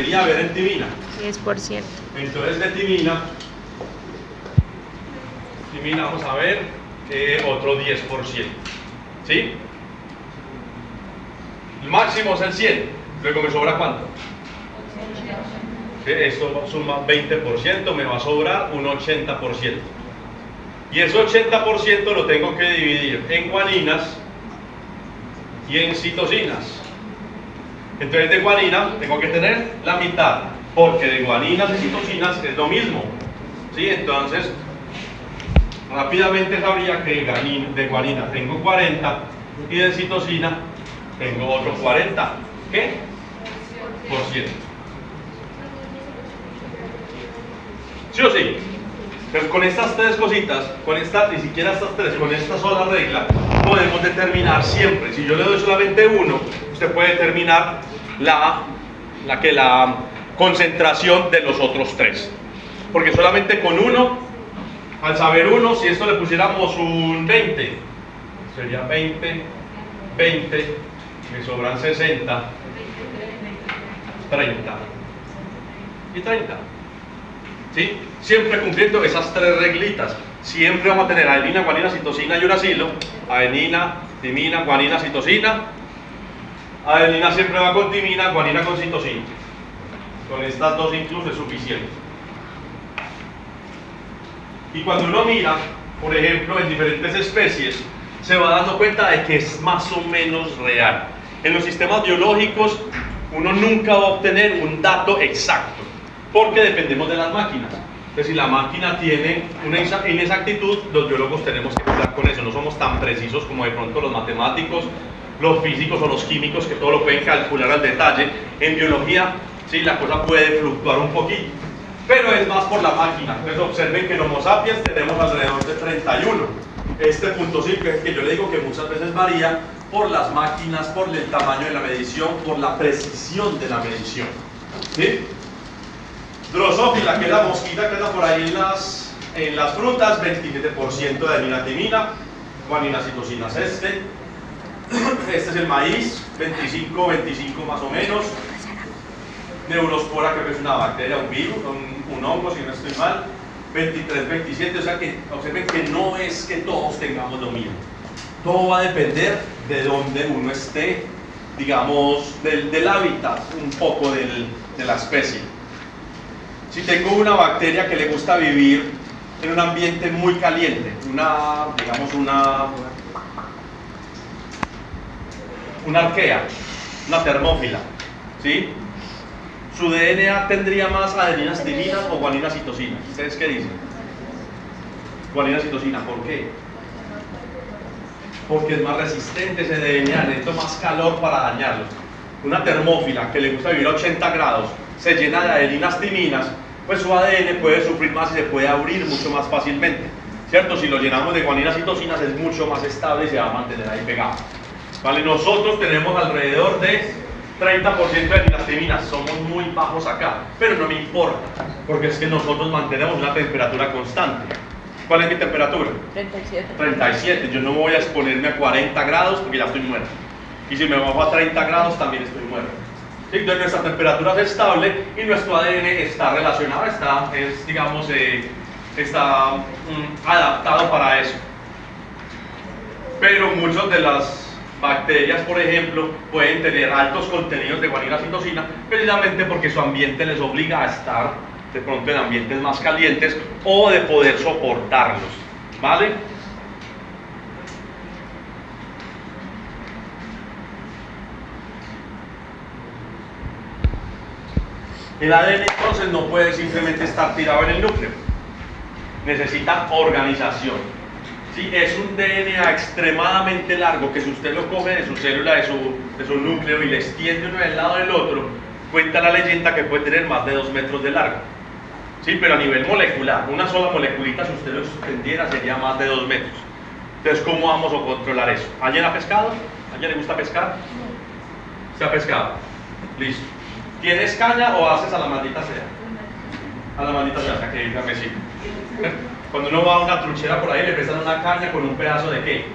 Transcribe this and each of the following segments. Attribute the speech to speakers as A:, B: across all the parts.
A: debería haber en timina?
B: 10%.
A: Entonces de timina vamos a ver otro 10%. ¿Sí? El máximo es el 100. Luego me sobra ¿cuánto? Esto suma 20%, me va a sobrar un 80%. Y ese 80% lo tengo que dividir en guaninas y en citocinas. Entonces de guanina tengo que tener la mitad, porque de guaninas y citocinas es lo mismo. ¿Sí? Entonces, rápidamente sabría que de guanina tengo 40 y de citocina tengo otro 40. ¿Qué? Por ciento. ¿Sí o sí? Pero con estas tres cositas, ni siquiera estas tres, con esta sola regla, podemos determinar siempre. Si yo le doy solamente uno, usted puede determinar la concentración de los otros tres. Porque solamente con uno, al saber uno, si esto le pusiéramos un 20, sería 20, 20, me sobran 60, 30 y 30. ¿Sí? Siempre cumpliendo esas tres reglitas. Siempre vamos a tener adenina, guanina, citosina y uracilo. Adenina, timina, guanina, citosina. Adenina siempre va con timina, guanina con citosina. Con estas dos incluso es suficiente. Y cuando uno mira, por ejemplo, en diferentes especies, se va dando cuenta de que es más o menos real. En los sistemas biológicos, uno nunca va a obtener un dato exacto, porque dependemos de las máquinas. Entonces, si la máquina tiene una inexactitud, los biólogos tenemos que jugar con eso. No somos tan precisos como de pronto los matemáticos, los físicos o los químicos, que todo lo pueden calcular al detalle. En biología, sí, la cosa puede fluctuar un poquito, pero es más por la máquina. Entonces, observen que en Homo sapiens tenemos alrededor de 31. Este punto 5 es que yo le digo que muchas veces varía por las máquinas, por el tamaño de la medición, por la precisión de la medición. ¿Sí? Drosófila, que es la mosquita que anda por ahí en las frutas, 27% de adenina, timina, guanina, citosinas. Este es el maíz, 25 más o menos. Neurospora, que es una bacteria, un virus, un hongo, si no estoy mal, 23, 27. O sea que observen que no es que todos tengamos lo mismo. Todo va a depender de donde uno esté, digamos, del hábitat, un poco de la especie. Si tengo una bacteria que le gusta vivir en un ambiente muy caliente, una arquea, una termófila, ¿sí? Su DNA tendría más adeninas, timinas o guaninas, citosinas. ¿Ustedes qué dicen? Guanina, citosina. ¿Por qué? Porque es más resistente ese DNA, necesita más calor para dañarlo. Una termófila que le gusta vivir a 80 grados se llena de adeninas, timinas, pues su ADN puede sufrir más y se puede abrir mucho más fácilmente, ¿cierto? Si lo llenamos de guaninas, citosinas es mucho más estable y se va a mantener ahí pegado. ¿Vale? Nosotros tenemos alrededor de 30% de adeninas, timinas, somos muy bajos acá, pero no me importa, porque es que nosotros mantenemos una temperatura constante. ¿Cuál es mi temperatura?
B: 37.
A: 37, yo no voy a exponerme a 40 grados porque ya estoy muerto. Y si me bajo a 30 grados también estoy muerto. ¿Sí? Entonces nuestra temperatura es estable y nuestro ADN está relacionado, está adaptado para eso. Pero muchas de las bacterias, por ejemplo, pueden tener altos contenidos de guanina, citosina, precisamente porque su ambiente les obliga a estar de pronto en ambientes más calientes o de poder soportarlos, ¿vale? El ADN entonces no puede simplemente estar tirado en el núcleo, necesita organización. ¿Sí? Es un DNA extremadamente largo que si usted lo coge de su célula, de su núcleo y le extiende uno del lado del otro, cuenta la leyenda que puede tener más de 2 metros de largo. ¿Sí? Pero a nivel molecular, una sola moleculita, si usted lo extendiera, sería más de 2 metros. Entonces, ¿cómo vamos a controlar eso? ¿Alguien ha pescado? ¿A alguien le gusta pescar? ¿Se ha pescado? Listo. ¿Tienes caña o haces a la maldita sea? A la maldita sea, que dígame sí. Cuando uno va a una truchera por ahí, le prestan una caña con un pedazo de ¿qué?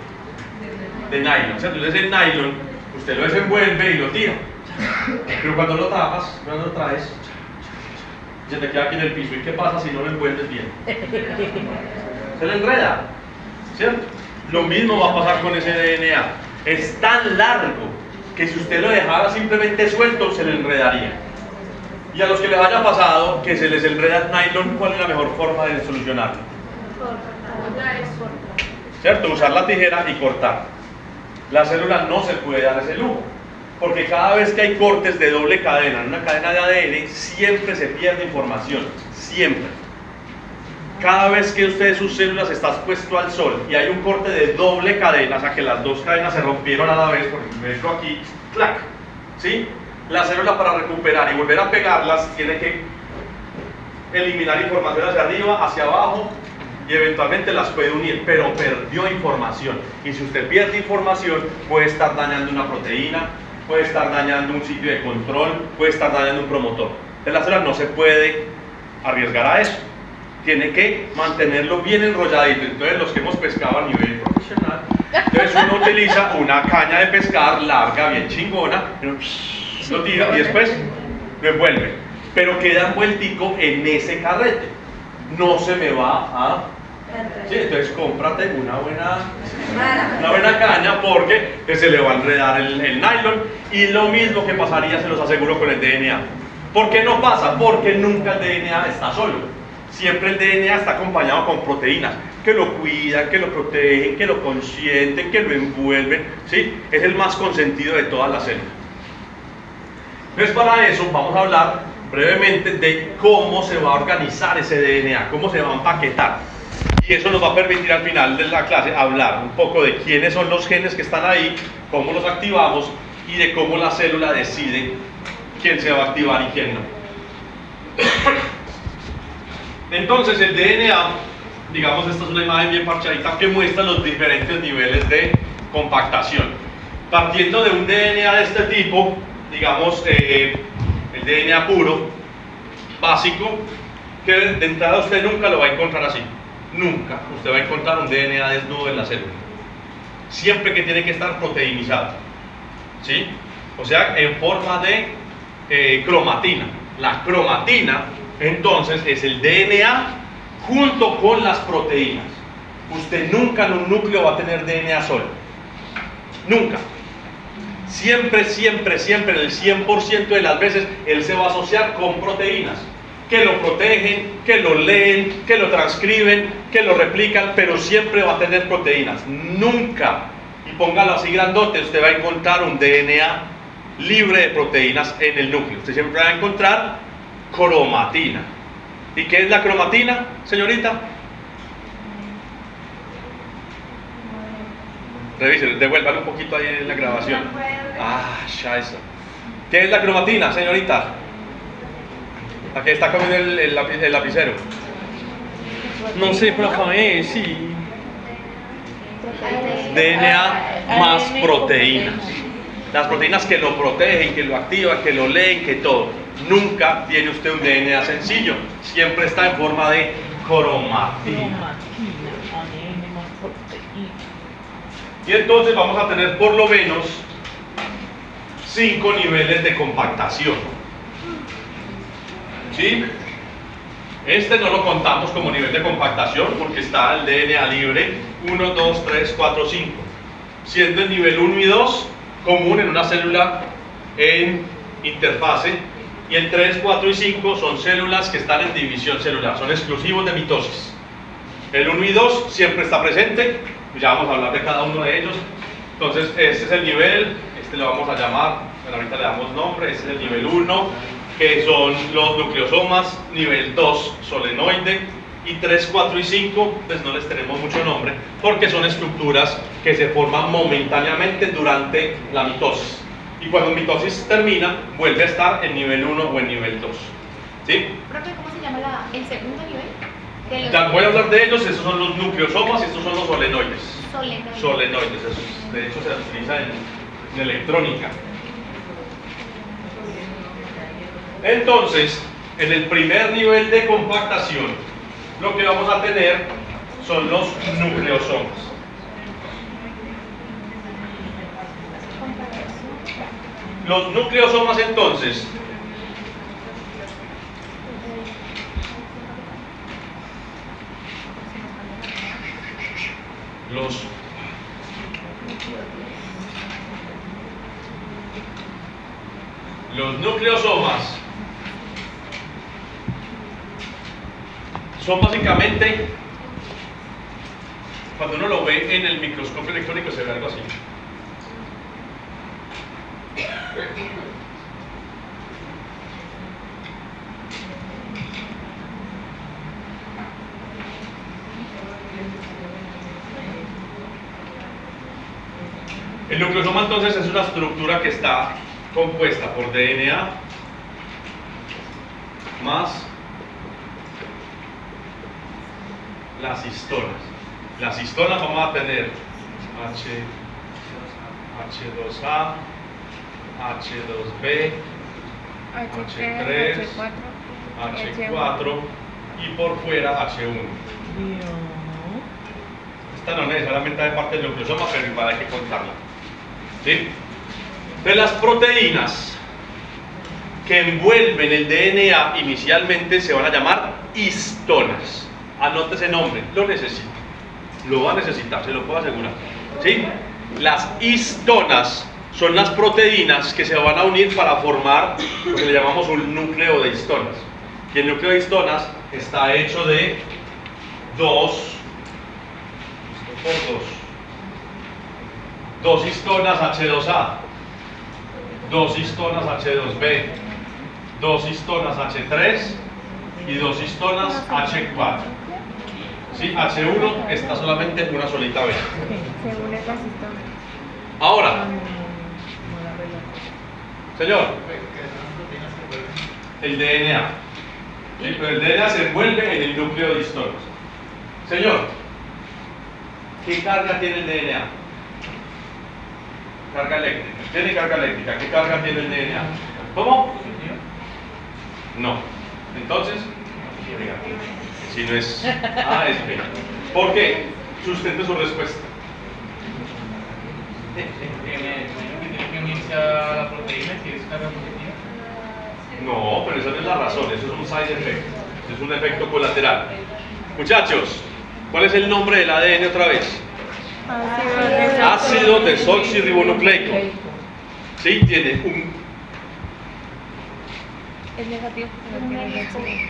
A: De nylon. ¿Cierto? Entonces el nylon, usted lo desenvuelve y lo tira. Pero cuando lo traes, se te queda aquí en el piso. ¿Y qué pasa si no lo envuelves bien? Se le enreda, ¿cierto? Lo mismo va a pasar con ese DNA. Es tan largo que si usted lo dejara simplemente suelto, se le enredaría. Y a los que les haya pasado que se les enreda el nylon, ¿cuál es la mejor forma de solucionarlo? ¿Cierto? Usar la tijera y cortar. La célula no se puede dar ese lujo, porque cada vez que hay cortes de doble cadena en una cadena de ADN, siempre se pierde información, siempre. Cada vez que usted sus células está expuesto al sol y hay un corte de doble cadena, o sea que las dos cadenas se rompieron a la vez, por ejemplo aquí, ¡clac! ¿Sí? La célula, para recuperar y volver a pegarlas, tiene que eliminar información hacia arriba, hacia abajo, y eventualmente las puede unir, pero perdió información. Y si usted pierde información, puede estar dañando una proteína, puede estar dañando un sitio de control, puede estar dañando un promotor. Entonces la célula no se puede arriesgar a eso. Tiene que mantenerlo bien enrolladito. Entonces los que hemos pescado a nivel profesional, entonces uno utiliza una caña de pescar larga, bien chingona, lo tira y después lo envuelve. Pero queda envueltico en ese carrete. No se me va a... Sí, entonces cómprate una buena caña, porque se le va a enredar el nylon. Y lo mismo que pasaría, se los aseguro, con el DNA. ¿Por qué no pasa? Porque nunca el DNA está solo. Siempre el DNA está acompañado con proteínas que lo cuidan, que lo protegen, que lo consienten, que lo envuelven, ¿sí? Es el más consentido de todas las células. Entonces, para eso vamos a hablar brevemente de cómo se va a organizar ese DNA, cómo se va a empaquetar. Y eso nos va a permitir al final de la clase hablar un poco de quiénes son los genes que están ahí, cómo los activamos y de cómo la célula decide quién se va a activar y quién no. Entonces el DNA, digamos, esta es una imagen bien parchadita que muestra los diferentes niveles de compactación. Partiendo de un DNA de este tipo, digamos, el DNA puro, básico, que de entrada usted nunca lo va a encontrar así. Nunca usted va a encontrar un DNA desnudo en la célula. Siempre que tiene que estar proteinizado, ¿sí? O sea, en forma de cromatina. La cromatina, entonces, es el DNA junto con las proteínas. Usted nunca en un núcleo va a tener DNA solo. Nunca. Siempre, siempre, siempre, el 100% de las veces, él se va a asociar con proteínas que lo protegen, que lo leen, que lo transcriben, que lo replican, pero siempre va a tener proteínas. Nunca, y póngalo así grandote, usted va a encontrar un DNA libre de proteínas en el núcleo. Usted siempre va a encontrar cromatina. ¿Y qué es la cromatina, señorita? Revise, devuélvalo un poquito ahí en la grabación. Ah, scheiße. ¿Qué es la cromatina, señorita? Aquí está comiendo el lapicero. No sé, pero acabé, sí. DNA más proteínas. Las proteínas que lo protegen, que lo activan, que lo leen, que todo. Nunca tiene usted un DNA sencillo. Siempre está en forma de cromatina. Y entonces vamos a tener por lo menos 5 niveles de compactación. ¿Sí? Este no lo contamos como nivel de compactación porque está el DNA libre 1, 2, 3, 4, 5. Siendo el nivel 1 y 2 común en una célula en interfase, y el 3, 4 y 5 son células que están en división celular, son exclusivos de mitosis. El 1 y 2 siempre está presente, ya vamos a hablar de cada uno de ellos. Entonces este es el nivel, este le vamos a llamar, ahorita le damos nombre, este es el nivel 1, que son los nucleosomas, nivel 2 solenoide, y 3, 4 y 5 pues no les tenemos mucho nombre porque son estructuras que se forman momentáneamente durante la mitosis, y cuando mitosis termina vuelve a estar en nivel 1 o en nivel 2. ¿Sí?
B: Profe, ¿cómo se llama el segundo nivel?
A: Ya voy a hablar de ellos. Estos son los nucleosomas y estos son los solenoides.
B: Solenoides.
A: Solenoides, eso, de hecho se utiliza en electrónica. Entonces, en el primer nivel de compactación, lo que vamos a tener son los nucleosomas. Los nucleosomas entonces los nucleosomas son básicamente, cuando uno lo ve en el microscopio electrónico se ve algo así. El nucleosoma entonces es una estructura que está compuesta por DNA más las histonas. Las histonas vamos a tener H2A, H2B, H3, H4 y por fuera H1. Esta no necesariamente hace parte del nucleosoma, pero igual hay que contarla. ¿Sí? De las proteínas que envuelven el DNA inicialmente se van a llamar histonas. Anote ese nombre, lo necesita. Lo va a necesitar, se lo puedo asegurar. ¿Sí? Las histonas son las proteínas que se van a unir para formar lo que le llamamos un núcleo de histonas. Y el núcleo de histonas está hecho de 2 histonas H2A, 2 histonas H2B, 2 histonas H3 y 2 histonas H4. ¿Sí? H1 está solamente en una solita vez.
C: Según el vasito.
A: Ahora, señor, el DNA. ¿Sí? Pero el DNA se envuelve en el núcleo de histonas. Señor, ¿qué carga tiene el DNA? Carga eléctrica. Tiene carga eléctrica. ¿Qué carga tiene el DNA? ¿Cómo? No. Entonces, si no es A, es B. ¿Por qué? Sustente su respuesta.
D: Tiene que unirse a la proteína si es carga positiva.
A: No, pero esa no es la razón, eso es un side effect, eso es un efecto colateral. Muchachos, ¿cuál es el nombre del ADN otra vez? Ácido desoxirribonucleico. Sí, tiene un...
C: Es negativo porque no tiene oxígeno.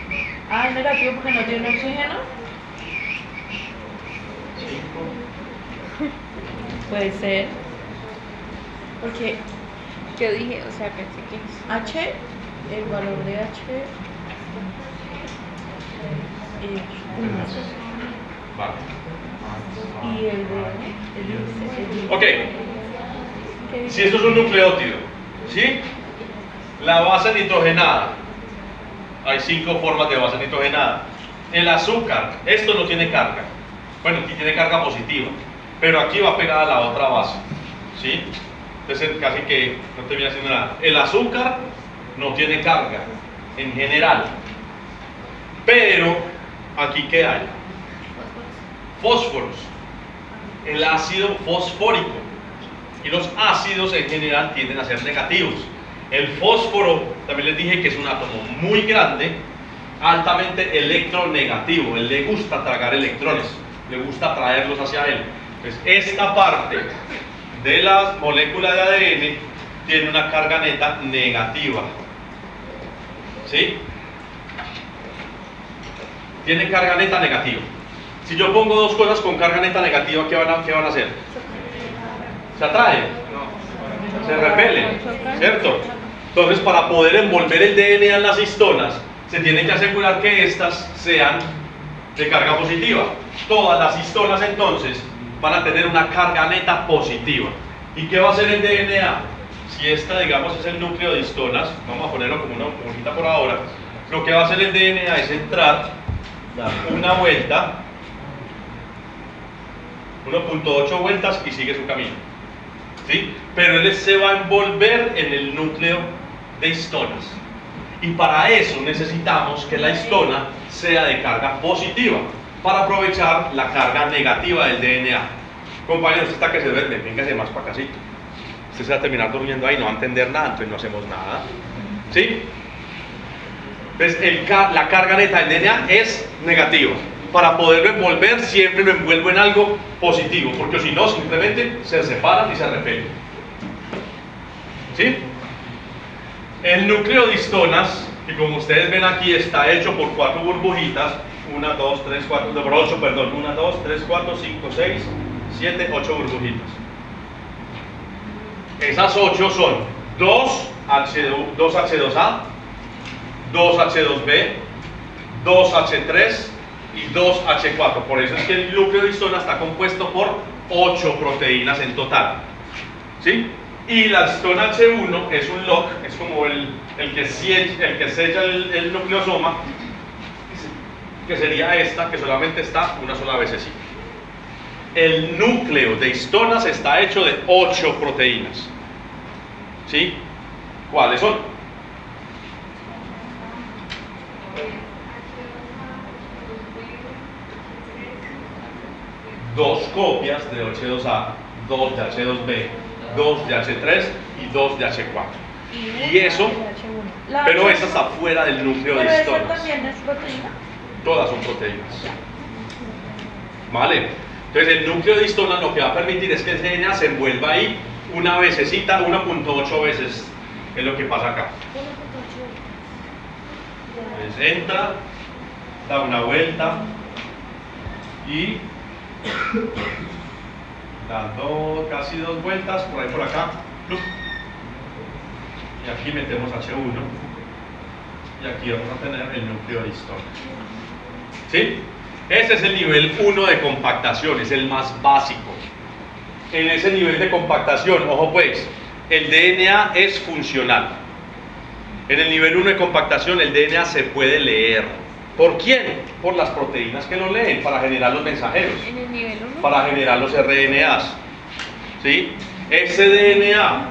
E: Ah, es negativo porque no tiene oxígeno. Puede ser. Porque
C: Yo dije, o sea, pensé que
E: H, el valor de H
A: Vale.
E: y el de
A: Ok, si esto es un nucleótido, ¿sí? La base nitrogenada, hay 5 formas de base nitrogenada. El azúcar, esto no tiene carga, bueno, aquí tiene carga positiva, pero aquí va pegada a la otra base, ¿sí? Entonces casi que no termina haciendo nada. El azúcar no tiene carga, en general, pero aquí ¿qué hay? Fósforos, el ácido fosfórico, y los ácidos en general tienden a ser negativos. El fósforo, también les dije que es un átomo muy grande, altamente electronegativo. Él le gusta tragar electrones, le gusta traerlos hacia él. Entonces, esta parte de la molécula de ADN tiene una carga neta negativa. ¿Sí? Tiene carga neta negativa. Si yo pongo dos cosas con carga neta negativa, ¿qué van a hacer? ¿Se atraen? Se repelen, ¿cierto? Entonces, para poder envolver el DNA en las histonas, se tiene que asegurar que estas sean de carga positiva. Todas las histonas, entonces, van a tener una carga neta positiva. ¿Y qué va a hacer el DNA? Si esta, digamos, es el núcleo de histonas, vamos a ponerlo como una hojita por ahora, lo que va a hacer el DNA es entrar, dar una vuelta, 1.8 vueltas y sigue su camino. ¿Sí? Pero él se va a envolver en el núcleo de histonas. Y para eso necesitamos que la histona sea de carga positiva, para aprovechar la carga negativa del DNA. Compañeros, está que se duerme, véngase más para casito. Usted se va a terminar durmiendo ahí, no va a entender nada, entonces no hacemos nada. ¿Sí? Entonces la carga neta del DNA es negativa. Para poderlo envolver, siempre lo envuelvo en algo positivo, porque si no, simplemente se separan y se repelen. ¿Sí? El núcleo de histonas, que como ustedes ven aquí, está hecho por 4 burbujitas. 1, 2, 3, 4, no, por 8, perdón. 1, 2, 3, 4, 5, 6, 7, 8 burbujitas. Esas 8 son 2H2A, 2H2B, 2H3 y 2H4. Por eso es que el núcleo de histona está compuesto por 8 proteínas en total. ¿Sí? Y la histona H1 es un lock, es como el que sella el nucleosoma, que sería esta, que solamente está una sola vecesita. El núcleo de histonas está hecho de 8 proteínas. ¿Sí? ¿Cuáles son? Dos copias de H2A, 2 de H2B, 2 de H3 y 2 de H4. Y eso, pero esa está fuera del núcleo de
E: ¿Pero esa
A: histonas.
E: también es proteína?
A: Todas son proteínas. ¿Vale? Entonces el núcleo de histonas lo que va a permitir es que el DNA se envuelva ahí una vecesita, 1.8 veces, es lo que pasa acá. Entonces entra, da una vuelta y da casi 2 vueltas, por ahí por acá. Y aquí metemos H1 y aquí vamos a tener el núcleo de histonas. ¿Sí? Ese es el nivel 1 de compactación, es el más básico. En ese nivel de compactación, ojo pues, el DNA es funcional. En el nivel 1 de compactación el DNA se puede leer. ¿Por quién? Por las proteínas que lo leen, para generar los mensajeros,
C: En el nivel 1.
A: para generar los RNAs. ¿Sí? Ese DNA,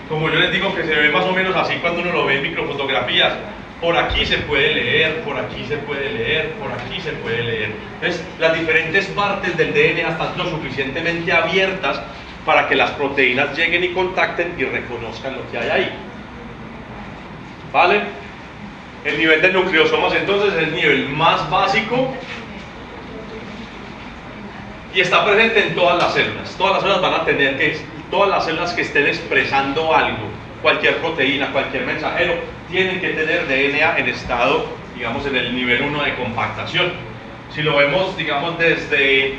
A: como yo les digo que se ve más o menos así cuando uno lo ve en microfotografías, por aquí se puede leer, por aquí se puede leer, por aquí se puede leer. Entonces, las diferentes partes del DNA están lo suficientemente abiertas para que las proteínas lleguen y contacten y reconozcan lo que hay ahí. ¿Vale? El nivel de nucleosomas entonces es el nivel más básico y está presente en todas las células. Todas las células van a tener que, todas las células que estén expresando algo, cualquier proteína, cualquier mensajero, tienen que tener DNA en estado, digamos, en el nivel 1 de compactación. Si lo vemos, digamos, desde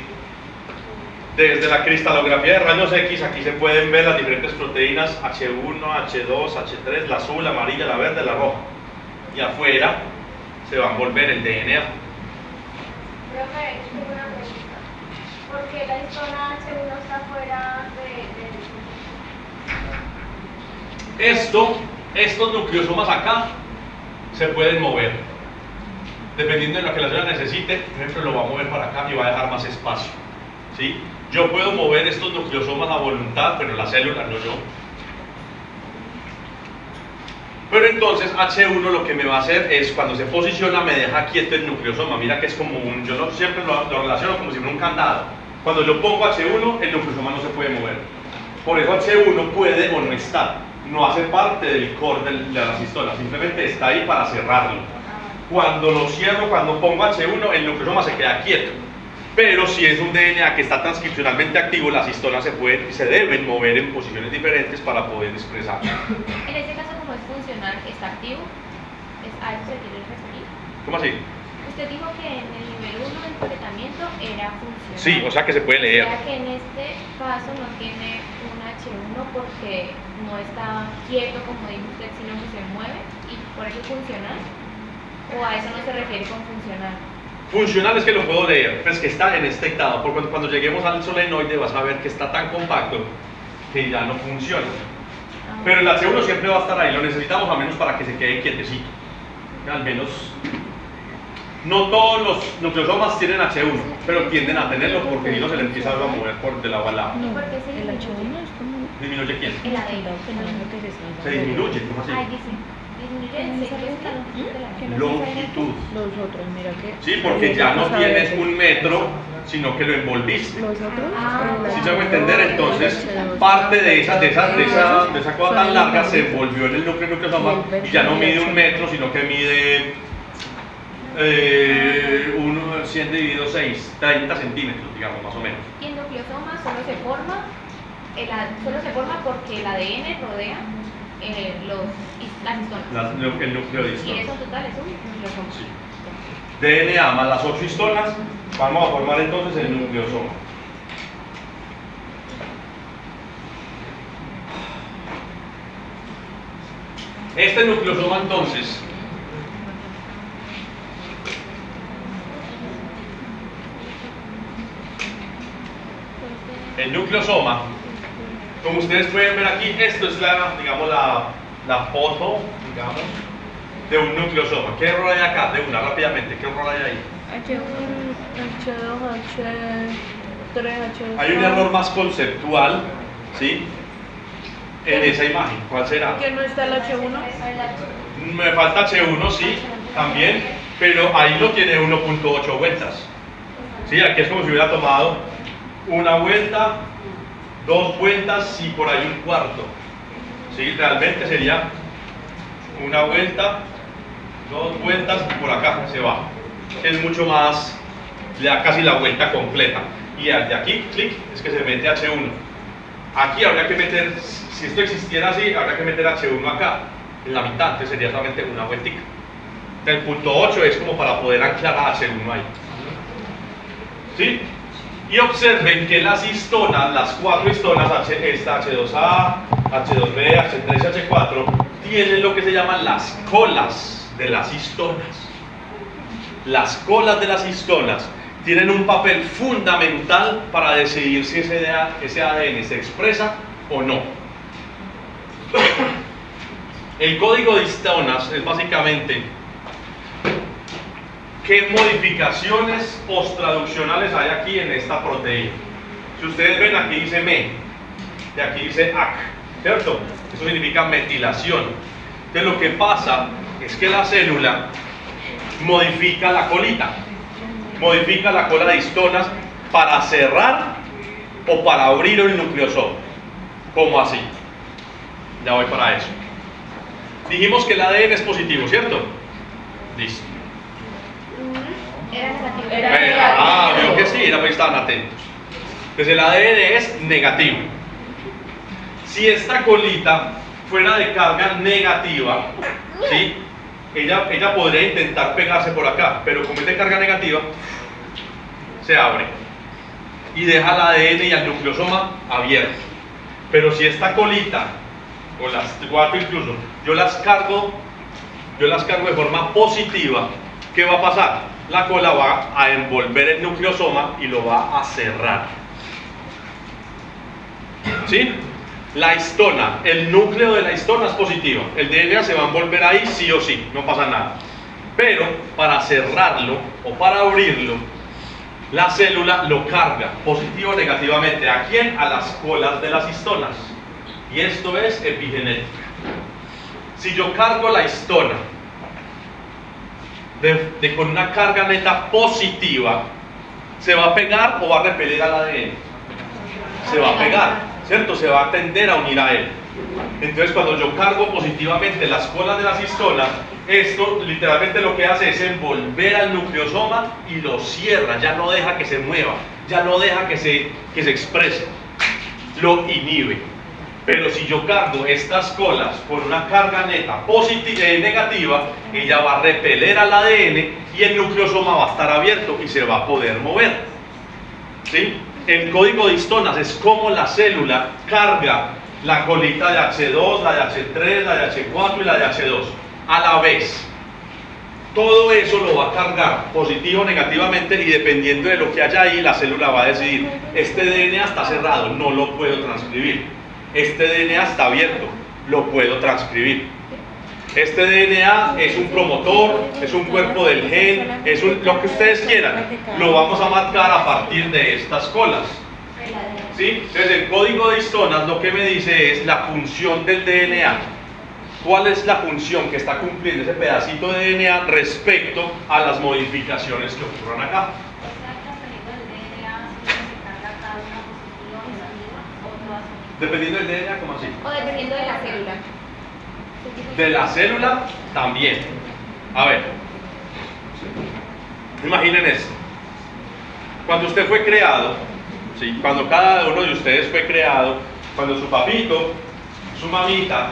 A: la cristalografía de rayos X, aquí se pueden ver las diferentes proteínas H1, H2, H3, la azul, la amarilla, la verde, la roja. Y afuera se va a envolver el DNA.
B: Profe, tengo una pregunta. ¿Por qué la histona H1 está fuera de...
A: Estos nucleosomas acá se pueden mover. Dependiendo de lo que la célula necesite, por ejemplo, lo va a mover para acá y va a dejar más espacio. ¿Sí? Yo puedo mover estos nucleosomas a voluntad, pero la célula no yo. Pero entonces H1 lo que me va a hacer es, cuando se posiciona, me deja quieto el nucleosoma. Mira que es como un, yo siempre lo relaciono como si fuera un candado. Cuando yo pongo H1, el nucleosoma no se puede mover. Por eso H1 puede o no estar. No hace parte del core de las histonas, simplemente está ahí para cerrarlo. Cuando lo cierro, cuando pongo H1, el nucleosoma se queda quieto. Pero si es un DNA que está transcripcionalmente activo, las histonas se deben mover en posiciones diferentes para poder expresar.
B: En este caso, como es funcional, está activo, ¿a eso se quiere referir?
A: ¿Cómo así?
B: Usted dijo que en el nivel 1 del tratamiento era funcional.
A: Sí, o sea que se puede leer.
B: O sea que en este caso no tiene un H1 porque no está quieto, como dijo usted, sino que se mueve y por eso es funcional. ¿O a eso no se refiere con funcional?
A: Funcional es que lo puedo leer, pero es que está en este estado. Porque cuando lleguemos al solenoide vas a ver que está tan compacto que ya no funciona. Pero el H1 siempre va a estar ahí, lo necesitamos al menos para que se quede quietecito. Al menos, no todos los nucleosomas tienen H1, pero tienden a tenerlo porque si no se le empieza a mover por de lado a lado.
B: ¿Y por qué se
E: El
B: disminuye?
E: H1 es como
A: ¿Disminuye quién?
B: El ADN.
E: que no es lo que se está
A: Se disminuye, ¿cómo así?
B: Ay, dice, disminuye en 6 veces la longitud de la nave.
A: Longitud.
E: Los otros, mira que.
A: Sí, porque ya no tienes un metro, sino que lo envolviste.
C: Los otros.
A: Si se va a entender, entonces parte de esa cosa tan larga se envolvió en el nucleosoma y ya no mide un metro, sino que mide 100 dividido 6, 30 centímetros, digamos, más o menos.
B: Y el nucleosoma solo se forma porque el ADN rodea las histonas.
A: El núcleo de
B: Y
A: histonas.
B: eso en total es un nucleosoma.
A: Sí. DNA más las 8 histonas, vamos a formar entonces el nucleosoma. Este nucleosoma entonces el nucleosoma, como ustedes pueden ver aquí, esto es digamos, la foto, digamos, de un nucleosoma. ¿Qué error hay acá? De una, rápidamente, ¿qué error hay ahí?
E: H2, H3, H2.
A: Hay un error más conceptual, ¿sí? En esa imagen. ¿Cuál será?
E: ¿Que no está el H1?
A: Me falta H1, sí, también, pero ahí lo tiene 1.8 vueltas. ¿Sí? Aquí es como si hubiera tomado una vuelta, 2 vueltas y por ahí un cuarto. ¿Sí? Realmente sería una vuelta, 2 vueltas y por acá se va. Es mucho más, le da casi la vuelta completa. Y al de aquí, clic, es que se mete H1. Aquí habría que meter, si esto existiera así, habría que meter H1 acá, en la mitad, entonces sería solamente una vueltica. El punto 8 es como para poder anclar a H1 ahí. ¿Sí? Y observen que las histonas, las 4 histonas, esta H2A, H2B, H3 y H4, tienen lo que se llaman las colas de las histonas. Las colas de las histonas tienen un papel fundamental para decidir si ese ADN se expresa o no. El código de histonas es básicamente qué modificaciones posttraduccionales hay aquí en esta proteína. Si ustedes ven, aquí dice MET y aquí dice AC, ¿cierto? Eso significa metilación. Entonces lo que pasa es que la célula modifica la colita, modifica la cola de histonas para cerrar o para abrir el nucleosoma. ¿Cómo así? Ya voy para eso. Dijimos que el ADN es positivo, ¿cierto? Listo.
B: Era negativo.
A: Veo que sí, era porque estaban atentos. Entonces el ADN es negativo. Si esta colita fuera de carga negativa, ¿sí? Ella podría intentar pegarse por acá, pero como es de carga negativa, se abre y deja el ADN y el nucleosoma abierto. Pero si esta colita, o las 4 incluso, yo las cargo de forma positiva, ¿qué va a pasar? La cola va a envolver el nucleosoma y lo va a cerrar. ¿Sí? La histona, el núcleo de la histona es positivo. El DNA se va a envolver ahí sí o sí, no pasa nada. Pero para cerrarlo o para abrirlo, la célula lo carga positivo o negativamente. ¿A quién? A las colas de las histonas. Y esto es epigenética. Si yo cargo la histona con una carga neta positiva, ¿se va a pegar o va a repeler al ADN? Se va a pegar, ¿cierto? Se va a tender a unir a él. Entonces cuando yo cargo positivamente las colas de las histonas, esto literalmente lo que hace es envolver al nucleosoma y lo cierra, ya no deja que se mueva, ya no deja que se exprese, lo inhibe. Pero si yo cargo estas colas con una carga neta negativa, ella va a repeler al ADN y el nucleosoma va a estar abierto y se va a poder mover. ¿Sí? El código de histonas es como la célula carga la colita de H2, la de H3, la de H4 y la de H2 a la vez. Todo eso lo va a cargar positivo o negativamente y dependiendo de lo que haya ahí, la célula va a decidir, este DNA está cerrado, no lo puedo transcribir. Este DNA está abierto, lo puedo transcribir. Este DNA es un promotor, es un cuerpo del gen, es lo que ustedes quieran. Lo vamos a marcar a partir de estas colas. ¿Sí? Entonces el código de histonas lo que me dice es la función del DNA. ¿Cuál es la función que está cumpliendo ese pedacito de DNA respecto a las modificaciones que ocurran acá? Dependiendo del DNA, ¿cómo así?
B: O dependiendo de la célula.
A: De la célula también. A ver, imaginen esto. Cuando usted fue creado, ¿sí? Cuando cada uno de ustedes fue creado, cuando su papito, su mamita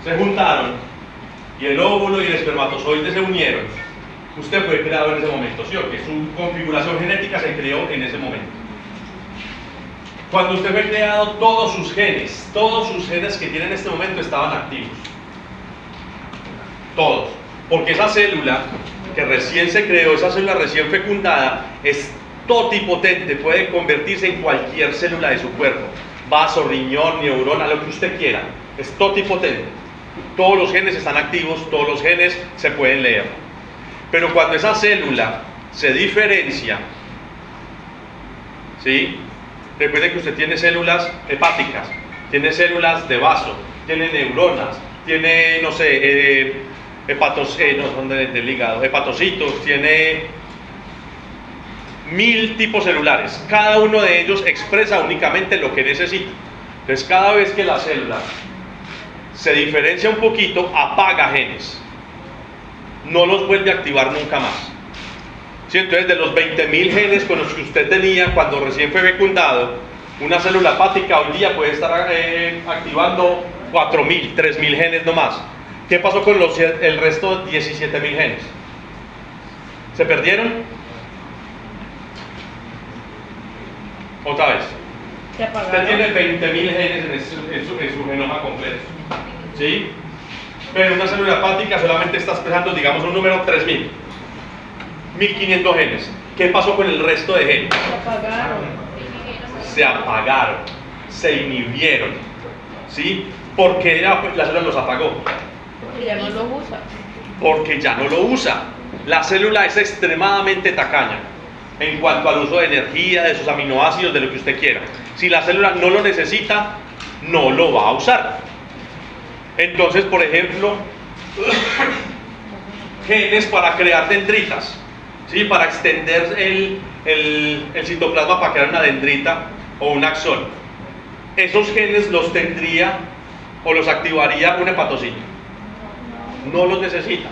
A: se juntaron y el óvulo y el espermatozoide se unieron, usted fue creado en ese momento, ¿sí o qué? Su configuración genética se creó en ese momento. Cuando usted fue creado, todos sus genes que tiene en este momento estaban activos. Todos. Porque esa célula que recién se creó, esa célula recién fecundada, es totipotente, puede convertirse en cualquier célula de su cuerpo. Vaso, riñón, neurona, lo que usted quiera. Es totipotente. Todos los genes están activos, todos los genes se pueden leer. Pero cuando esa célula se diferencia, ¿sí? Recuerden que usted tiene células hepáticas, tiene células de vaso, tiene neuronas, tiene, no sé, del hígado, hepatocitos, tiene 1000 tipos celulares. Cada uno de ellos expresa únicamente lo que necesita. Entonces, cada vez que la célula se diferencia un poquito, apaga genes. No los vuelve a activar nunca más. ¿Sí? Entonces, de los 20.000 genes con los que usted tenía cuando recién fue fecundado, una célula hepática hoy día puede estar activando 4.000, 3.000 genes nomás. ¿Qué pasó con el resto de 17.000 genes? ¿Se perdieron? Otra vez.
E: Se
A: Usted
E: apagaron.
A: tiene 20.000 genes en su genoma completo, ¿sí? Pero una célula hepática solamente está expresando, digamos, un número 3.000, 1.500 genes. ¿Qué pasó con el resto de genes?
E: Se apagaron.
A: Se apagaron, se inhibieron, ¿sí? ¿Por qué la célula los apagó?
E: Porque ya no los usa.
A: Porque ya no lo usa. La célula es extremadamente tacaña en cuanto al uso de energía, de sus aminoácidos, de lo que usted quiera. Si la célula no lo necesita, no lo va a usar. Entonces, por ejemplo, genes para crear dendritas, ¿sí? Para extender el citoplasma para crear una dendrita o un axón. Esos genes los tendría o los activaría un hepatocito. No los necesita,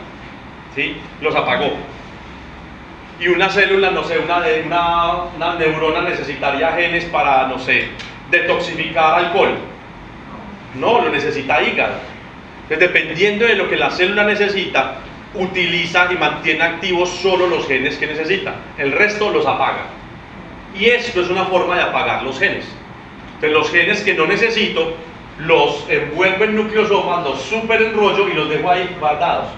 A: ¿sí? Los apagó. Y una célula, no sé, una neurona necesitaría genes para, no sé, detoxificar alcohol. No, lo necesita hígado. Entonces, dependiendo de lo que la célula necesita, utiliza y mantiene activos solo los genes que necesita. El resto los apaga. Y esto es una forma de apagar los genes. Entonces, los genes que no necesito, los envuelvo en nucleosomas, los super enrollo y los dejo ahí guardados.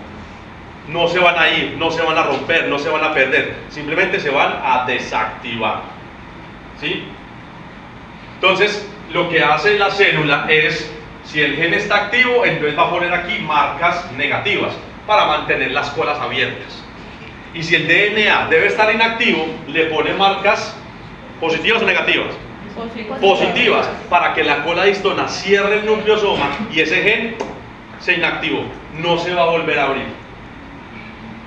A: No se van a ir, no se van a romper, no se van a perder, simplemente se van a desactivar, ¿sí? Entonces, lo que hace la célula es, si el gen está activo, entonces va a poner aquí marcas negativas para mantener las colas abiertas. Y si el DNA debe estar inactivo, le pone marcas positivas o negativas. Positivas, para que la cola distona cierre el nucleosoma y ese gen se inactivó, no se va a volver a abrir.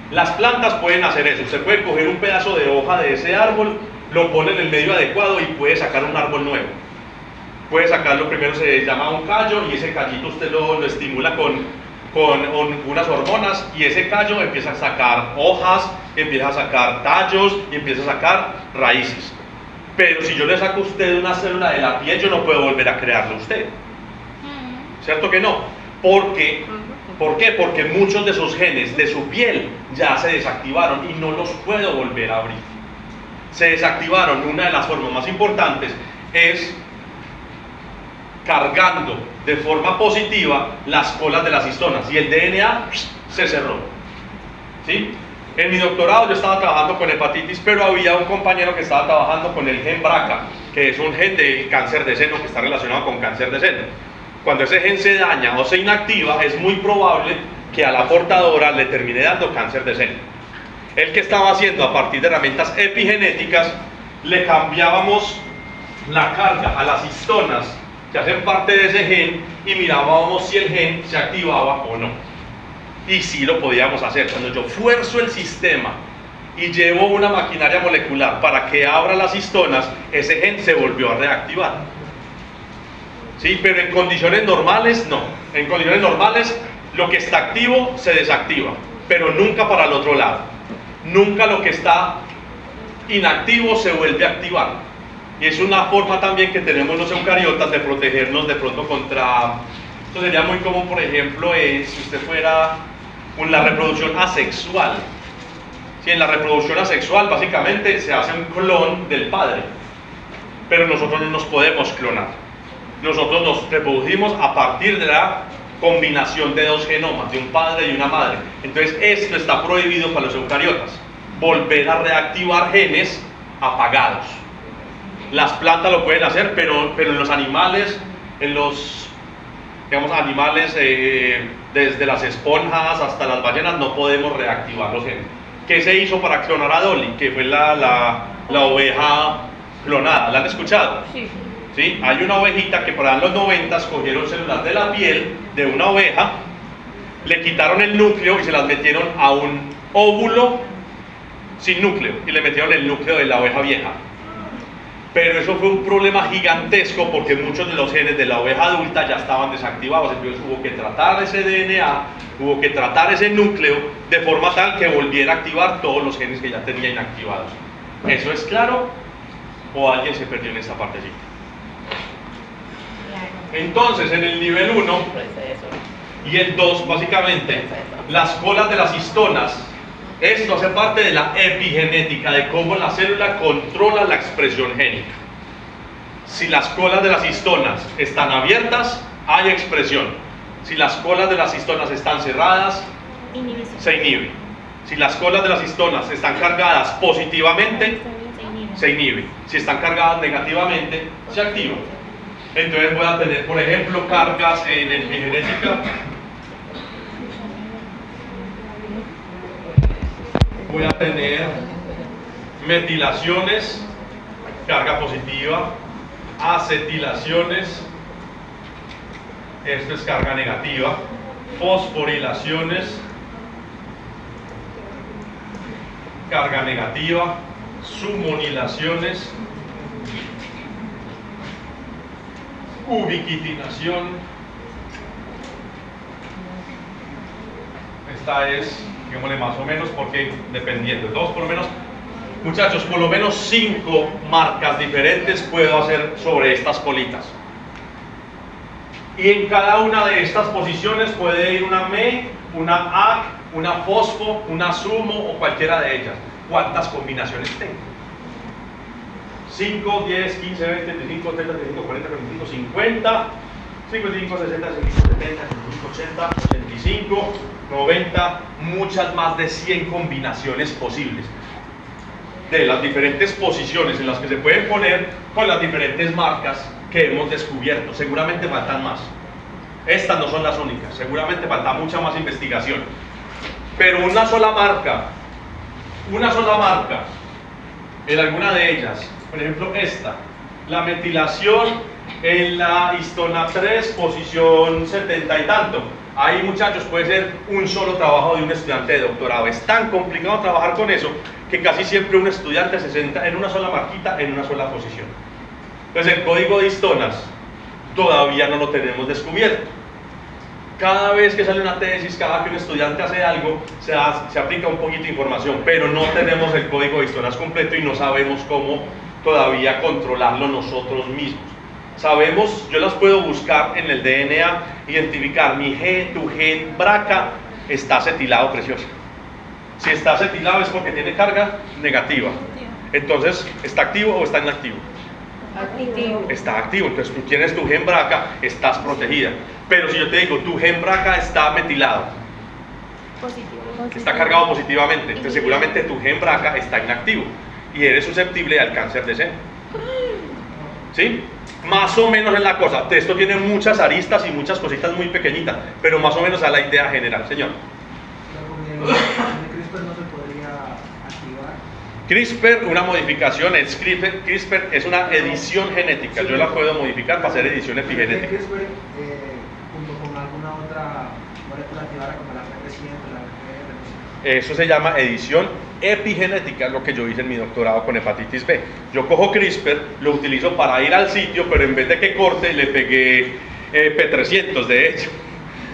A: Las plantas pueden hacer eso. Usted puede coger un pedazo de hoja de ese árbol, lo pone en el medio adecuado y puede sacar un árbol nuevo. Puede sacarlo, primero se llama un callo, y ese callito usted lo estimula con unas hormonas, y ese callo empieza a sacar hojas, empieza a sacar tallos y empieza a sacar raíces. Pero si yo le saco a usted una célula de la piel, yo no puedo volver a crearlo usted. ¿Cierto que no? ¿Por qué? Porque muchos de sus genes de su piel ya se desactivaron y no los puedo volver a abrir. Se desactivaron. Una de las formas más importantes es cargando de forma positiva las colas de las histonas, y el DNA se cerró, ¿sí? En mi doctorado yo estaba trabajando con hepatitis, pero había un compañero que estaba trabajando con el gen BRCA, que es un gen de cáncer de seno, que está relacionado con cáncer de seno. Cuando ese gen se daña o se inactiva, es muy probable que a la portadora le termine dando cáncer de seno. El que estaba haciendo, a partir de herramientas epigenéticas, le cambiábamos la carga a las histonas que hacen parte de ese gen y mirábamos si el gen se activaba o no. Y sí lo podíamos hacer. Cuando yo fuerzo el sistema y llevo una maquinaria molecular para que abra las histonas, ese gen se volvió a reactivar. ¿Sí? Pero en condiciones normales no. En condiciones normales lo que está activo se desactiva, pero nunca para el otro lado. Nunca lo que está inactivo se vuelve a activar. Y es una forma también que tenemos los eucariotas de protegernos de pronto contra... Esto sería muy común, por ejemplo, si usted fuera con la reproducción asexual. Sí, en la reproducción asexual básicamente se hace un clon del padre, pero nosotros no nos podemos clonar. Nosotros nos reproducimos a partir de la combinación de dos genomas, de un padre y una madre. Entonces esto está prohibido para los eucariotas, volver a reactivar genes apagados. Las plantas lo pueden hacer, pero en los animales, en los, digamos, animales desde las esponjas hasta las ballenas no podemos reactivar los genes. ¿Qué se hizo para clonar a Dolly? Que fue la oveja clonada. ¿La han escuchado?
E: Sí.
A: ¿Sí? Hay una ovejita que por allá en los 90 cogieron células de la piel de una oveja, le quitaron el núcleo y se las metieron a un óvulo sin núcleo y le metieron el núcleo de la oveja vieja. Pero eso fue un problema gigantesco porque muchos de los genes de la oveja adulta ya estaban desactivados. Entonces hubo que tratar ese DNA, hubo que tratar ese núcleo de forma tal que volviera a activar todos los genes que ya tenía inactivados. ¿Eso es claro? ¿O alguien se perdió en esta partecita? Entonces, en el nivel 1 y el 2, básicamente, las colas de las histonas, esto hace parte de la epigenética, de cómo la célula controla la expresión génica. Si las colas de las histonas están abiertas, hay expresión. Si las colas de las histonas están cerradas, se inhibe. Si las colas de las histonas están cargadas positivamente, se inhibe. Si están cargadas negativamente, se activa. Entonces voy a tener, por ejemplo, cargas en epigenética. Voy a tener metilaciones, carga positiva, acetilaciones, esto es carga negativa, fosforilaciones, carga negativa, sumonilaciones, ubiquitinación. Esta es, digámosle, más o menos, porque dependiendo, dos por lo menos, muchachos, por lo menos 5 marcas diferentes puedo hacer sobre estas colitas. Y en cada una de estas posiciones puede ir una ME, una AC, una fosfo, una sumo o cualquiera de ellas. ¿Cuántas combinaciones tengo? 5, 10, 15, 20, 25, 30, 35, 40, 45, 50, 55, 60, 65, 70, 75, 80, 85, 90, muchas más de 100 combinaciones posibles de las diferentes posiciones en las que se pueden poner con las diferentes marcas que hemos descubierto. Seguramente faltan más. Estas no son las únicas, seguramente falta mucha más investigación. Pero una sola marca en alguna de ellas, por ejemplo esta, la metilación en la histona 3, posición 70 y tanto. Ahí, muchachos, puede ser un solo trabajo de un estudiante de doctorado. Es tan complicado trabajar con eso que casi siempre un estudiante se centra en una sola marquita, en una sola posición. Entonces el código de histonas todavía no lo tenemos descubierto. Cada vez que sale una tesis, cada que un estudiante hace algo, se aplica un poquito de información, pero no tenemos el código de histonas completo y no sabemos cómo todavía controlarlo nosotros mismos. Sabemos, yo las puedo buscar en el DNA, identificar mi gen, tu gen BRCA está acetilado, preciosa. Si está acetilado es porque tiene carga negativa. Entonces, ¿está activo o está inactivo?
E: Activo.
A: Está activo, entonces tú tienes tu gen BRCA, estás protegida. Pero si yo te digo, tu gen BRCA está metilado,
B: Positivo.
A: está cargado positivamente, entonces seguramente tu gen BRCA está inactivo y eres susceptible al cáncer de seno. ¿Sí? Más o menos es la cosa. Esto tiene muchas aristas y muchas cositas muy pequeñitas, pero más o menos es la idea general, señor.
F: ¿El CRISPR no se podría activar?
A: CRISPR, una modificación, CRISPR es una edición genética. Yo la puedo modificar para hacer edición epigenética.
F: CRISPR, junto con alguna otra molécula activada como la P300, la P300.
A: Eso se llama edición epigenética, lo que yo hice en mi doctorado con hepatitis B. Yo cojo CRISPR, lo utilizo para ir al sitio, pero en vez de que corte, le pegué P300 de hecho,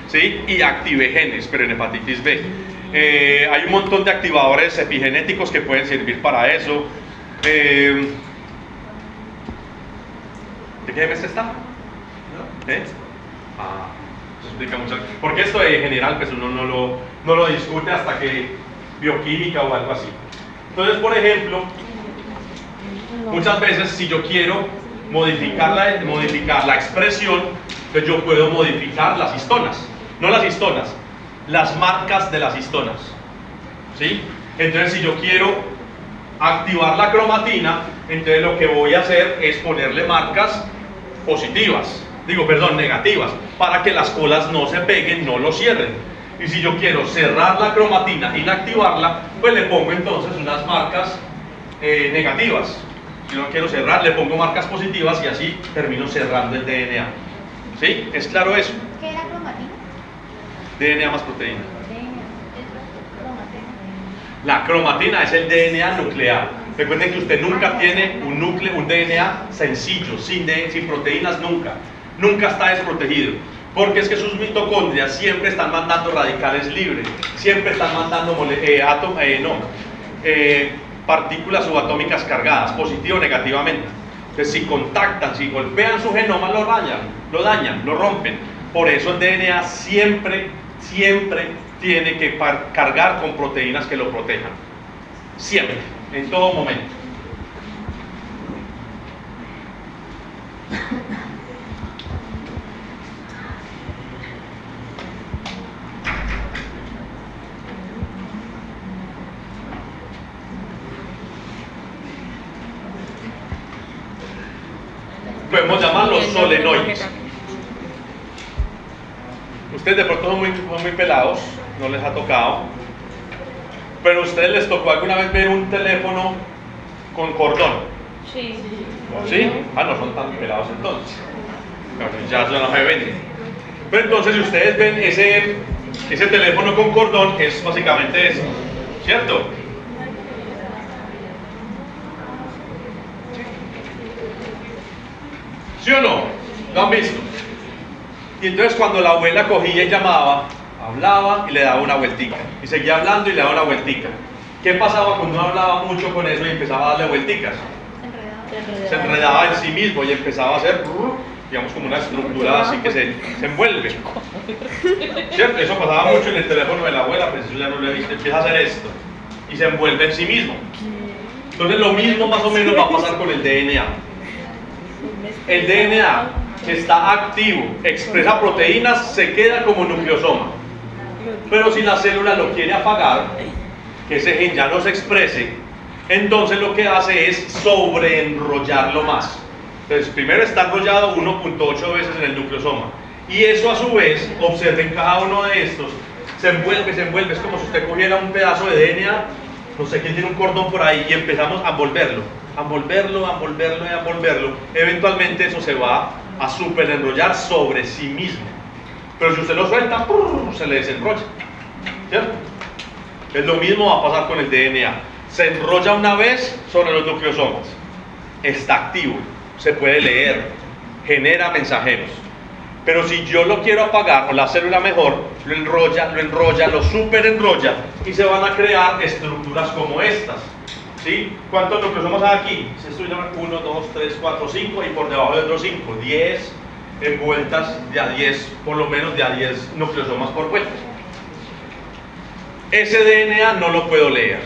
A: ¿sí? Y activé genes, pero en hepatitis B. Hay un montón de activadores epigenéticos que pueden servir para eso. ¿De qué mes está? Ah, eso explica mucho. Porque esto en general pues uno no lo discute hasta que bioquímica o algo así. Entonces, por ejemplo, muchas veces si yo quiero modificar la expresión, pues yo puedo modificar las histonas. No las histonas, las marcas de las histonas, ¿sí? Entonces, si yo quiero activar la cromatina, entonces lo que voy a hacer es ponerle marcas negativas, para que las colas no se peguen, no lo cierren. Y si yo quiero cerrar la cromatina, inactivarla, pues le pongo entonces unas marcas negativas. Si no quiero cerrar, le pongo marcas positivas y así termino cerrando el DNA. ¿Sí? ¿Es claro eso?
B: ¿Qué era cromatina?
A: DNA más proteína.
B: Cromatina.
A: La cromatina es el DNA nuclear. Recuerden que usted nunca tiene un DNA sencillo, sin proteínas nunca. Nunca está desprotegido. Porque es que sus mitocondrias siempre están mandando radicales libres, siempre están mandando partículas subatómicas cargadas, positivo o negativamente. Entonces, si contactan, si golpean su genoma, lo dañan, lo rompen. Por eso el DNA siempre tiene que cargar con proteínas que lo protejan. Siempre, en todo momento. Podemos llamarlos solenoides. Ustedes de pronto son muy pelados, no les ha tocado, pero a ustedes les tocó alguna vez ver un teléfono con cordón.
C: Sí.
A: ¿Sí? Ah, no son tan pelados entonces. Ya no se vende. Pero entonces si ustedes ven ese teléfono con cordón, es básicamente eso, ¿cierto? ¿Sí o no? ¿Lo han visto? Y entonces cuando la abuela cogía y llamaba, hablaba y le daba una vueltica. Y seguía hablando y le daba una vueltica. ¿Qué pasaba cuando uno hablaba mucho con eso y empezaba a darle vuelticas? Se enredaba en sí mismo y empezaba a hacer, digamos, como una estructura así que se envuelve. ¿Cierto? Eso pasaba mucho en el teléfono de la abuela, pues eso ya no lo he visto. Empieza a hacer esto y se envuelve en sí mismo. Entonces lo mismo más o menos va a pasar con el DNA. El DNA está activo, expresa proteínas, se queda como nucleosoma. Pero si la célula lo quiere apagar, que ese gen ya no se exprese, entonces lo que hace es sobreenrollarlo más. Entonces primero está enrollado 1.8 veces en el nucleosoma. Y eso a su vez, observen cada uno de estos, se envuelve, es como si usted cogiera un pedazo de DNA, no sé quién tiene un cordón por ahí, y empezamos a envolverlo. Eventualmente eso se va a superenrollar sobre sí mismo. Pero si usted lo suelta, se le desenrolla, ¿cierto? Es lo mismo va a pasar con el DNA. Se enrolla una vez sobre los nucleosomas, está activo, se puede leer, genera mensajeros. Pero si yo lo quiero apagar, o la célula mejor, lo enrolla, lo superenrolla, y se van a crear estructuras como estas. ¿Sí? ¿Cuántos nucleosomas hay aquí? Se estudian 1, 2, 3, 4, 5 y por debajo de otros 5, 10 envueltas de a 10, por lo menos de a 10 nucleosomas por vuelta. Ese DNA no lo puedo leer.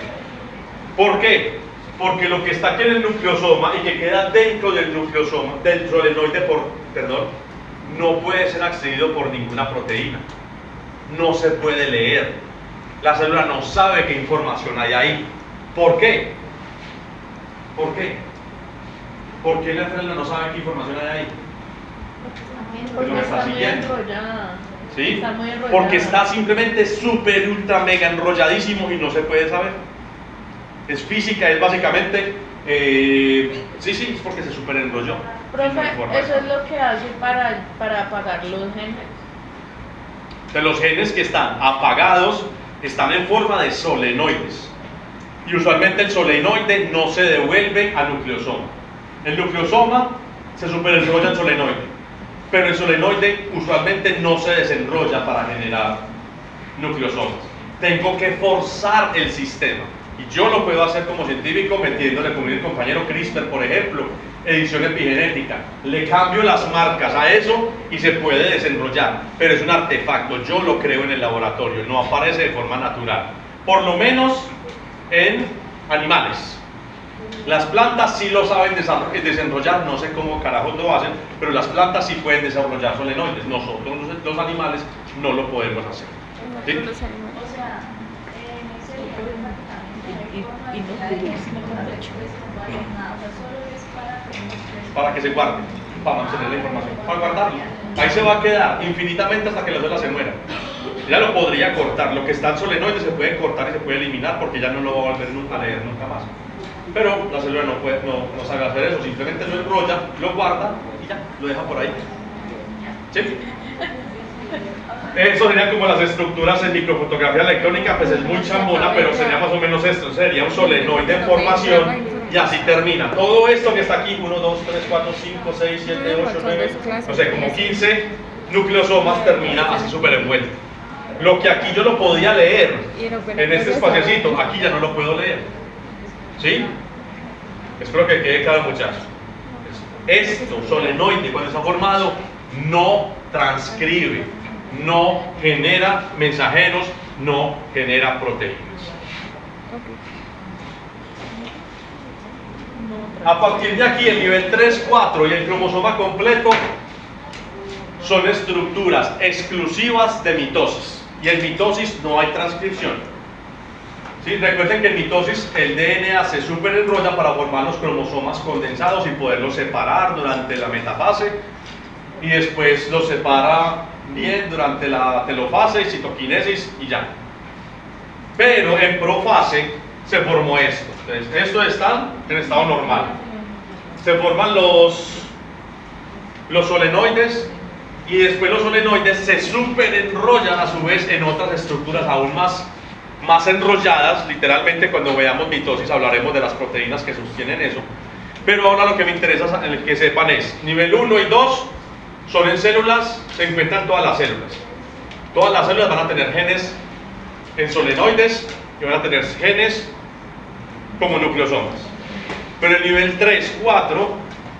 A: ¿Por qué? Porque lo que está aquí en el nucleosoma y que queda dentro del nucleosoma, del solenoide, no puede ser accedido por ninguna proteína. No se puede leer. La célula no sabe qué información hay ahí. ¿Por qué? ¿Por qué? ¿Por qué la célula no sabe qué información hay ahí?
E: Porque
A: Lo
E: está muy
A: siguiendo.
E: enrollada.
A: ¿Sí?
E: Está muy enrollada.
A: Porque está simplemente súper ultra mega enrolladísimo y no se puede saber. Es física, es básicamente, sí, es porque se superenrolló.
G: Profe, eso es lo que hace para apagar los genes.
A: De los genes que están apagados están en forma de solenoides. Y usualmente el solenoide no se devuelve al nucleosoma. El nucleosoma se superenrolla en solenoide, pero el solenoide usualmente no se desenrolla para generar nucleosomas. Tengo que forzar el sistema. Y yo lo puedo hacer como científico metiéndole, como mi compañero CRISPR, por ejemplo, edición epigenética. Le cambio las marcas a eso y se puede desenrollar. Pero es un artefacto, yo lo creo en el laboratorio, no aparece de forma natural. Por lo menos en animales. Las plantas sí lo saben desenrollar, no sé cómo carajos lo hacen, pero las plantas sí pueden desarrollar solenoides. Nosotros, los animales, no lo podemos hacer. ¿Sí?
C: Los animales.
E: O sea, en ese
G: Y no
A: Para que se guarde, para mantener la información, para guardarlo. Ahí se va a quedar infinitamente hasta que la célula se muera. Ya lo podría cortar, lo que está en solenoide se puede cortar y se puede eliminar porque ya no lo va a volver a leer nunca más. Pero la célula no sabe hacer eso, simplemente lo enrolla, lo guarda y ya, lo deja por ahí. ¿Sí? Eso serían como las estructuras en microfotografía electrónica, pues es muy chambona, pero sería más o menos esto, sería un solenoide en formación y así termina. Todo esto que está aquí, 1, 2, 3, 4, 5, 6, 7, 8, 9, no sé, como 15 nucleosomas, termina así súper envuelto. Lo que aquí yo lo podía leer en este espaciocito, aquí ya no lo puedo leer. ¿Sí? Espero que quede claro, muchachos. Esto, solenoide, cuando está formado, no transcribe, no genera mensajeros, no genera proteínas. A partir de aquí, el nivel 3, 4 y el cromosoma completo son estructuras exclusivas de mitosis. Y en mitosis no hay transcripción. ¿Sí? Recuerden que en mitosis el DNA se superenrolla para formar los cromosomas condensados y poderlos separar durante la metafase y después los separa bien durante la telofase y citoquinesis y ya. Pero en profase se formó esto. Entonces, esto está en estado normal. Se forman los solenoides y después los solenoides se superenrollan a su vez en otras estructuras aún más enrolladas. Literalmente, cuando veamos mitosis hablaremos de las proteínas que sostienen eso. Pero ahora lo que me interesa que sepan es, nivel 1 y 2 son en células, se encuentran todas las células. Todas las células van a tener genes en solenoides y van a tener genes como nucleosomas. Pero el nivel 3, 4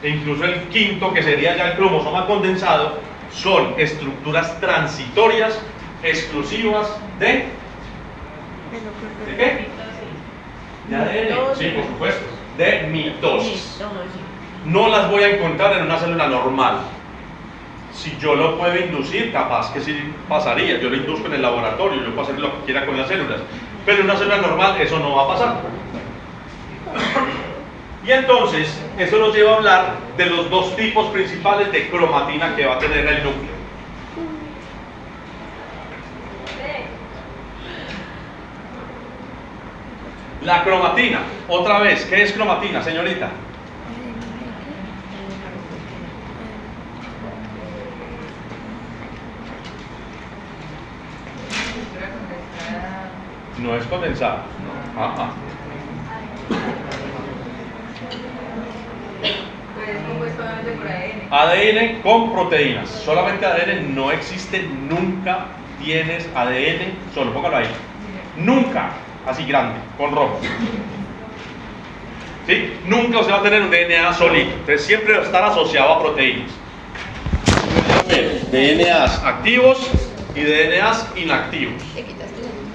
A: e incluso el quinto, que sería ya el cromosoma condensado, son estructuras transitorias exclusivas ¿de qué? De ADN, sí, por supuesto, de mitosis. No las voy a encontrar en una célula normal. Si yo lo puedo inducir, capaz que sí pasaría. Yo lo induzco en el laboratorio, yo puedo hacer lo que quiera con las células. Pero en una célula normal eso no va a pasar. Y entonces, eso nos lleva a hablar de los dos tipos principales de cromatina que va a tener el núcleo. La cromatina, otra vez, ¿qué es cromatina, señorita? No es condensada. Ajá. ADN con proteínas. Solamente ADN no existe, nunca tienes ADN solo, póngalo ahí. Nunca, así grande, con rojo. ¿Sí? Nunca usted va a tener un DNA solito. Entonces siempre va a estar asociado a proteínas. DNAs activos y DNAs inactivos.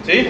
A: ¿Sí?